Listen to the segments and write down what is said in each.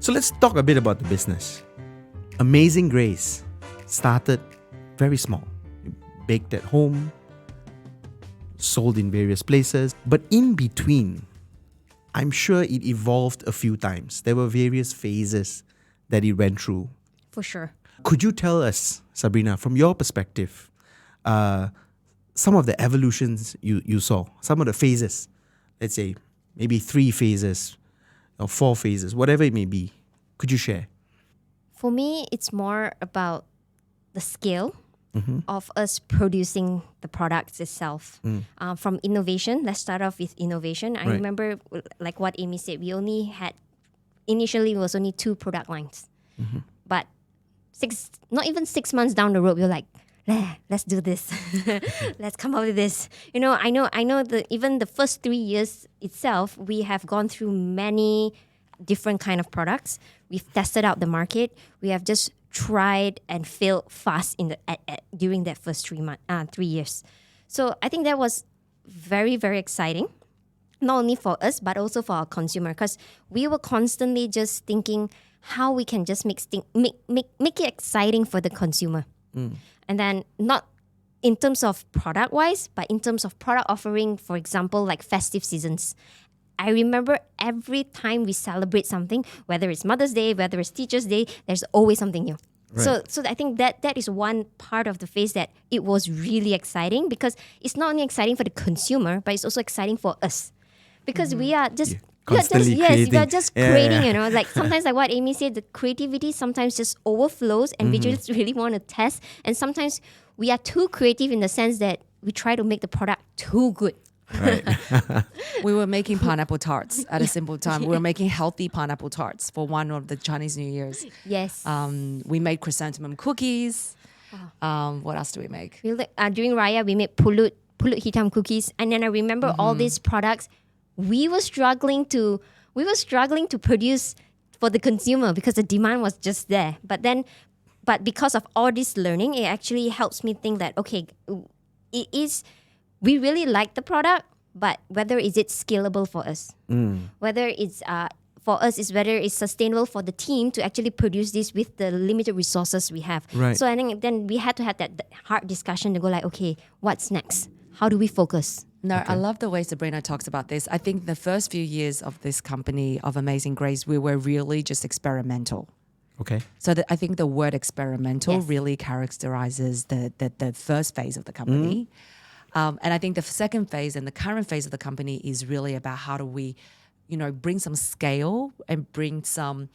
So let's talk a bit about the business. Amazin Graze started very small. You baked at home, sold in various places. But in between, I'm sure it evolved a few times. There were various phases that it went through. For sure. Could you tell us, Sabrina, from your perspective, some of the evolutions you saw, some of the phases, let's say maybe 3 phases or 4 phases, whatever it may be. Could you share? For me, it's more about the scale of us producing the products itself. From innovation, let's start off with innovation. I remember, like what Amy said, we only had, initially it was only 2 product lines. But not even 6 months down the road, we were like, let's do this. Let's come up with this. You know, I know that even the first 3 years itself, we have gone through many different kind of products. We've tested out the market. We have just tried and failed fast during that first 3 years. So I think that was very, very exciting, not only for us but also for our consumer, because we were constantly just thinking how we can just make it exciting for the consumer. And then not in terms of product wise, but in terms of product offering, for example, like festive seasons. I remember every time we celebrate something, whether it's Mother's Day, whether it's Teacher's Day, there's always something new. Right. So I think that is one part of the phase that it was really exciting, because it's not only exciting for the consumer, but it's also exciting for us, because we are just Constantly creating. we are just creating. You know, like sometimes, like what Amy said, the creativity sometimes just overflows, and we just really want to test. And sometimes we are too creative in the sense that we try to make the product too good. Right. We were making pineapple tarts at a simple time. We were making healthy pineapple tarts for one of the Chinese New Year's. Yes. We made chrysanthemum cookies. What else do we make? During Raya, we made pulut hitam cookies, and then I remember all these products. We were struggling to produce for the consumer because the demand was just there. But because of all this learning, it actually helps me think that, okay, we really like the product, but whether is it scalable for us, whether it's for us is whether it's sustainable for the team to actually produce this with the limited resources we have. Right. So I think then we had to have that hard discussion to go like, okay, what's next? How do we focus? No, I love the way Sabrina talks about this. I think the first few years of this company, of Amazin Graze, we were really just experimental. Okay. So I think the word experimental Yes. really characterizes the first phase of the company. And I think the second phase and the current phase of the company is really about how do we, bring some scale and bring some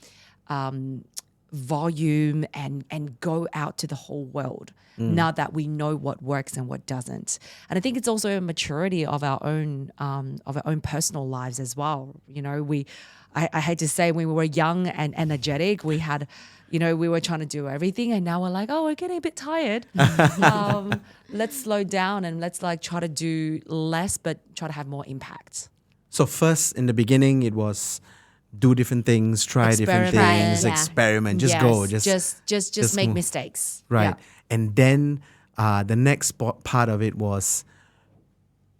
volume and go out to the whole world now that we know what works and what doesn't. And I think it's also a maturity of our own personal lives as well. I hate to say, when we were young and energetic, we had, we were trying to do everything, and now we're like, we're getting a bit tired. Let's slow down and let's try to do less, but try to have more impact. So first, in the beginning, it was do different things, try different Experiment. things, Yeah. experiment, just Yes, go. Just make move. mistakes. Right. Yeah. And then the next part of it was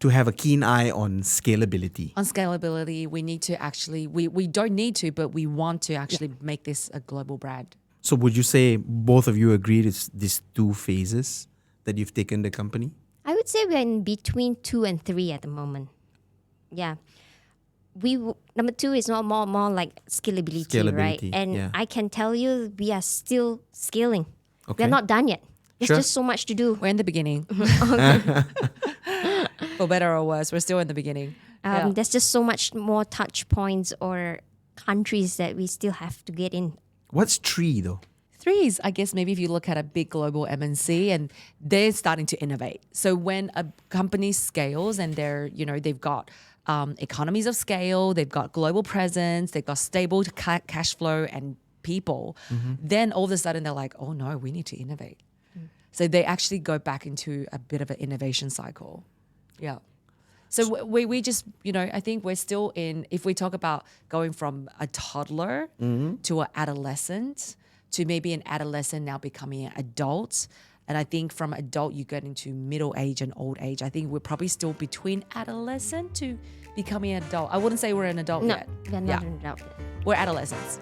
to have a keen eye on scalability. On scalability, we need to actually, we don't need to, but we want to actually make this a global brand. So would you say both of you agreed it's these 2 phases that you've taken the company? I would say we're in between 2 and 3 at the moment. Yeah. Number 2 is not more like scalability, right? Scalability, And yeah. I can tell you we are still scaling. Okay. We're not done yet. There's Sure. just so much to do. We're in the beginning. For better or worse, we're still in the beginning. There's just so much more touch points or countries that we still have to get in. What's 3 though? 3 is, I guess, maybe if you look at a big global MNC and they're starting to innovate. So when a company scales and they've got economies of scale, they've got global presence, they've got stable cash flow and people, then all of a sudden they're like, oh no, we need to innovate. So they actually go back into a bit of an innovation cycle. Yeah. So we just, I think we're still in, if we talk about going from a toddler to an adolescent, to maybe an adolescent now becoming an adult. And I think from adult, you get into middle age and old age. I think we're probably still between adolescent to becoming an adult. I wouldn't say we're an adult No, yet. we're not an adult yet. We're adolescents.